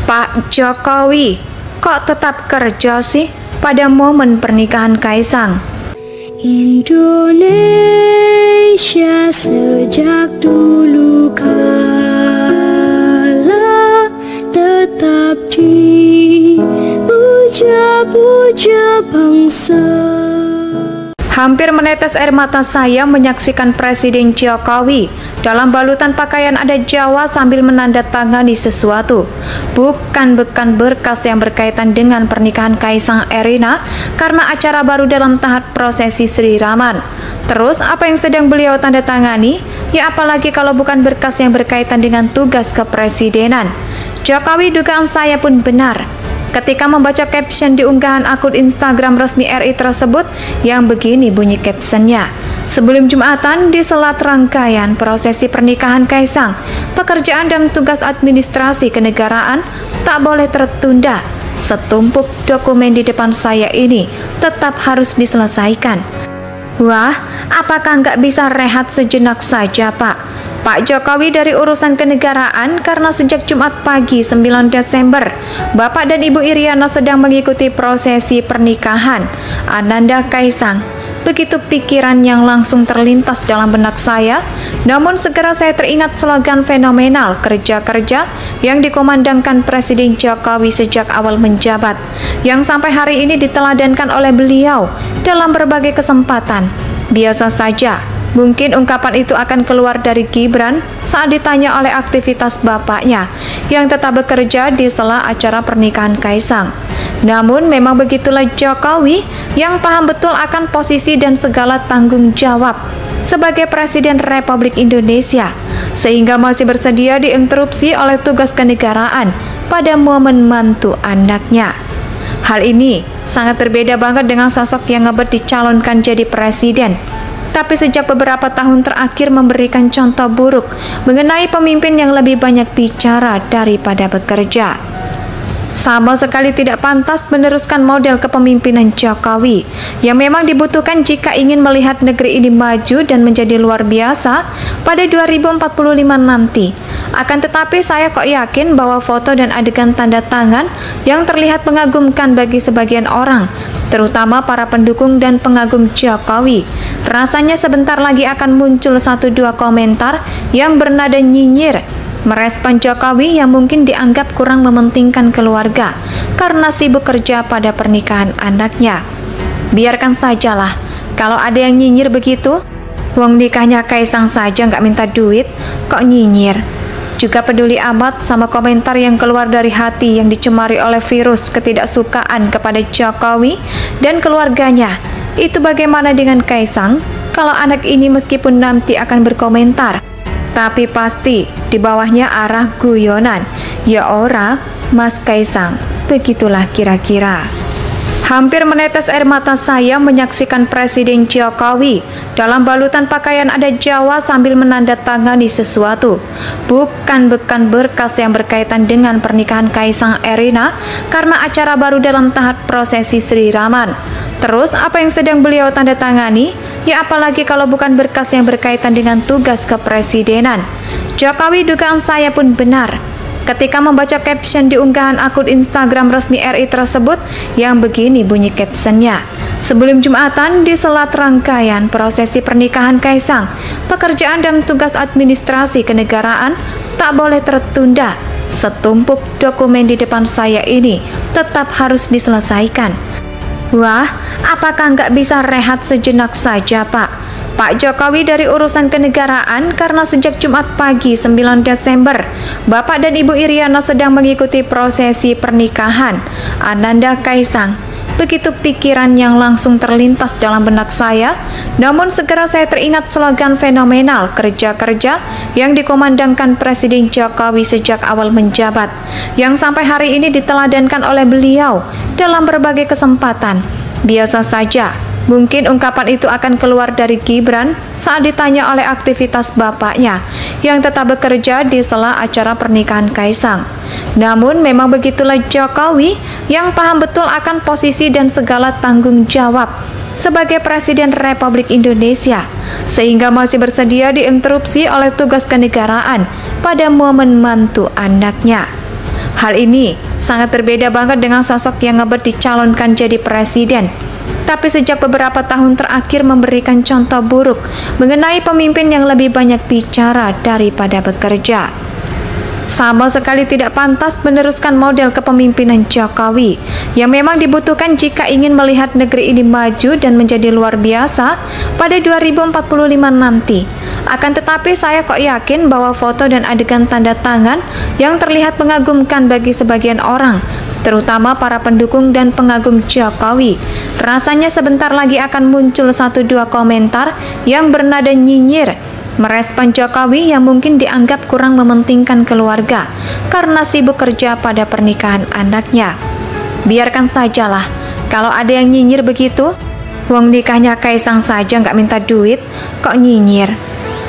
Pak Jokowi, kok tetap kerja sih pada momen pernikahan Kaisang? Indonesia sejak dulu kala tetap dipuja-puja bangsa. Hampir menetes air mata saya menyaksikan Presiden Jokowi dalam balutan pakaian adat Jawa sambil menandatangani sesuatu. Bukan berkas yang berkaitan dengan pernikahan Kaisang Erina karena acara baru dalam tahap prosesi Sri Raman. Terus apa yang sedang beliau tanda tangani? Ya apalagi kalau bukan berkas yang berkaitan dengan tugas kepresidenan. Jokowi, dugaan saya pun benar ketika membaca caption di unggahan akun Instagram resmi RI tersebut yang begini bunyi captionnya. Sebelum Jumatan, di sela rangkaian prosesi pernikahan Kaisang, pekerjaan dan tugas administrasi kenegaraan tak boleh tertunda. Setumpuk dokumen di depan saya ini tetap harus diselesaikan. Wah, apakah nggak bisa rehat sejenak saja, Pak? Pak Jokowi dari urusan kenegaraan karena sejak Jumat pagi 9 Desember, Bapak dan Ibu Iriana sedang mengikuti prosesi pernikahan Ananda Kaisang. Begitu pikiran yang langsung terlintas dalam benak saya, namun segera saya teringat slogan fenomenal kerja-kerja yang dikomandangkan Presiden Jokowi sejak awal menjabat, yang sampai hari ini diteladankan oleh beliau dalam berbagai kesempatan. Biasa saja, mungkin ungkapan itu akan keluar dari Gibran saat ditanya oleh aktivitas bapaknya yang tetap bekerja di sela acara pernikahan Kaisang. Namun memang begitulah Jokowi yang paham betul akan posisi dan segala tanggung jawab sebagai Presiden Republik Indonesia, sehingga masih bersedia diinterupsi oleh tugas kenegaraan pada momen mantu anaknya. Hal ini sangat berbeda banget dengan sosok yang ngebet dicalonkan jadi presiden, tapi sejak beberapa tahun terakhir memberikan contoh buruk mengenai pemimpin yang lebih banyak bicara daripada bekerja. Sama sekali tidak pantas meneruskan model kepemimpinan Jokowi yang memang dibutuhkan jika ingin melihat negeri ini maju dan menjadi luar biasa pada 2045 nanti. Akan tetapi saya kok yakin bahwa foto dan adegan tanda tangan yang terlihat mengagumkan bagi sebagian orang, terutama para pendukung dan pengagum Jokowi, rasanya sebentar lagi akan muncul 1-2 komentar yang bernada nyinyir merespon Jokowi yang mungkin dianggap kurang mementingkan keluarga karena sibuk kerja pada pernikahan anaknya. Biarkan sajalah kalau ada yang nyinyir begitu. Wong nikahnya Kaisang saja nggak minta duit, kok nyinyir? Juga peduli amat sama komentar yang keluar dari hati yang dicemari oleh virus ketidaksukaan kepada Jokowi dan keluarganya. Itu bagaimana dengan Kaisang? Kalau anak ini meskipun nanti akan berkomentar, tapi pasti di bawahnya arah guyonan. Ya ora, Mas Kaisang, begitulah kira-kira. Hampir menetes air mata saya menyaksikan Presiden Jokowi dalam balutan pakaian adat Jawa sambil menandatangani sesuatu. Bukan berkas yang berkaitan dengan pernikahan Kaisang Erina karena acara baru dalam tahap prosesi Sri Raman. Terus apa yang sedang beliau tanda tangani? Ya apalagi kalau bukan berkas yang berkaitan dengan tugas kepresidenan. Jokowi, dugaan saya pun benar ketika membaca caption di unggahan akun Instagram resmi RI tersebut yang begini bunyi captionnya. Sebelum Jumatan, di sela rangkaian prosesi pernikahan Kaisang, pekerjaan dan tugas administrasi kenegaraan tak boleh tertunda. Setumpuk dokumen di depan saya ini tetap harus diselesaikan. Wah, apakah nggak bisa rehat sejenak saja, Pak? Pak Jokowi dari urusan kenegaraan karena sejak Jumat pagi 9 Desember, Bapak dan Ibu Iriana sedang mengikuti prosesi pernikahan Ananda Kaisang. Begitu pikiran yang langsung terlintas dalam benak saya, namun segera saya teringat slogan fenomenal kerja-kerja yang dikomandangkan Presiden Jokowi sejak awal menjabat, yang sampai hari ini diteladankan oleh beliau dalam berbagai kesempatan. Biasa saja, mungkin ungkapan itu akan keluar dari Gibran saat ditanya oleh aktivitas bapaknya yang tetap bekerja di sela acara pernikahan Kaisang. Namun memang begitulah Jokowi yang paham betul akan posisi dan segala tanggung jawab sebagai Presiden Republik Indonesia, sehingga masih bersedia diinterupsi oleh tugas kenegaraan pada momen mantu anaknya. Hal ini sangat berbeda banget dengan sosok yang ngebet dicalonkan jadi presiden, tapi sejak beberapa tahun terakhir memberikan contoh buruk mengenai pemimpin yang lebih banyak bicara daripada bekerja. Sama sekali tidak pantas meneruskan model kepemimpinan Jokowi yang memang dibutuhkan jika ingin melihat negeri ini maju dan menjadi luar biasa pada 2045 nanti. Akan tetapi saya kok yakin bahwa foto dan adegan tanda tangan yang terlihat mengagumkan bagi sebagian orang, terutama para pendukung dan pengagum Jokowi, rasanya sebentar lagi akan muncul 1-2 komentar yang bernada nyinyir merespon Jokowi yang mungkin dianggap kurang mementingkan keluarga karena sibuk kerja pada pernikahan anaknya. Biarkan sajalah kalau ada yang nyinyir begitu. Wong nikahnya Kaisang saja nggak minta duit, kok nyinyir?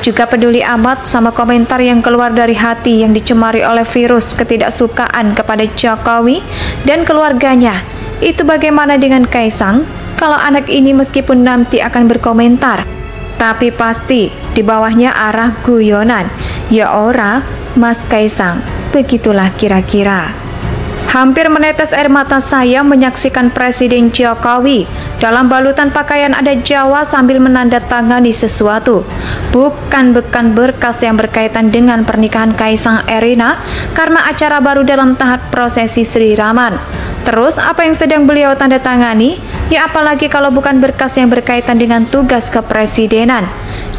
Juga peduli amat sama komentar yang keluar dari hati yang dicemari oleh virus ketidaksukaan kepada Jokowi dan keluarganya. Itu bagaimana dengan Kaisang? Kalau anak ini meskipun nanti akan berkomentar, tapi pasti di bawahnya arah guyonan. Ya ora, Mas Kaisang, begitulah kira-kira. Hampir menetes air mata saya menyaksikan Presiden Jokowi dalam balutan pakaian adat Jawa sambil menandatangani sesuatu. Bukan berkas yang berkaitan dengan pernikahan Kaisang Erina karena acara baru dalam tahap prosesi Sri Raman. Terus apa yang sedang beliau tanda tangani? Ya apalagi kalau bukan berkas yang berkaitan dengan tugas kepresidenan.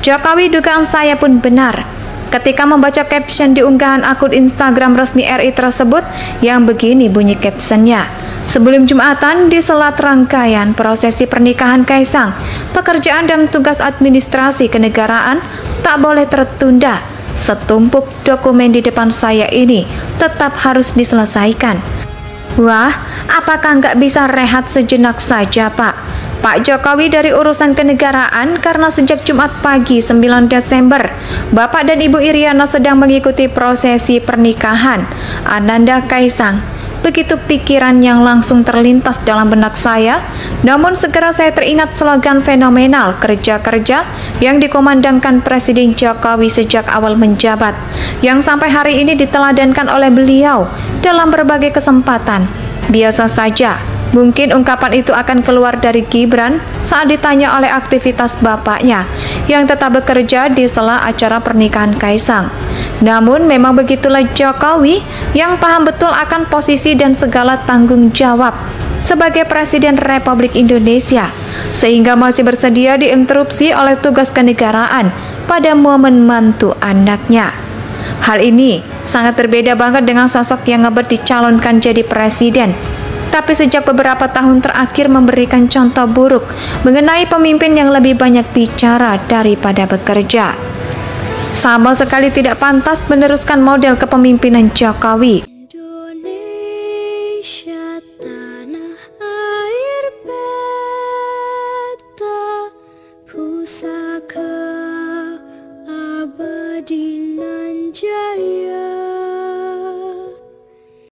Jokowi, dugaan saya pun benar ketika membaca caption di unggahan akun Instagram resmi RI tersebut yang begini bunyi captionnya. Sebelum Jumatan di sela rangkaian prosesi pernikahan Kaisang, pekerjaan dan tugas administrasi kenegaraan tak boleh tertunda. Setumpuk dokumen di depan saya ini tetap harus diselesaikan. Wah, apakah nggak bisa rehat sejenak saja, Pak? Pak Jokowi dari urusan kenegaraan karena sejak Jumat pagi 9 Desember, Bapak dan Ibu Iriana sedang mengikuti prosesi pernikahan Ananda Kaisang. Begitu pikiran yang langsung terlintas dalam benak saya, namun segera saya teringat slogan fenomenal kerja-kerja yang dikomandangkan Presiden Jokowi sejak awal menjabat, yang sampai hari ini diteladankan oleh beliau dalam berbagai kesempatan. Biasa saja, mungkin ungkapan itu akan keluar dari Gibran saat ditanya oleh aktivitas bapaknya yang tetap bekerja di sela acara pernikahan Kaisang. Namun memang begitulah Jokowi yang paham betul akan posisi dan segala tanggung jawab sebagai Presiden Republik Indonesia, sehingga masih bersedia diinterupsi oleh tugas kenegaraan pada momen mantu anaknya. Hal ini sangat berbeda banget dengan sosok yang ngebet dicalonkan jadi presiden, tapi sejak beberapa tahun terakhir memberikan contoh buruk mengenai pemimpin yang lebih banyak bicara daripada bekerja. Sama sekali tidak pantas meneruskan model kepemimpinan Jokowi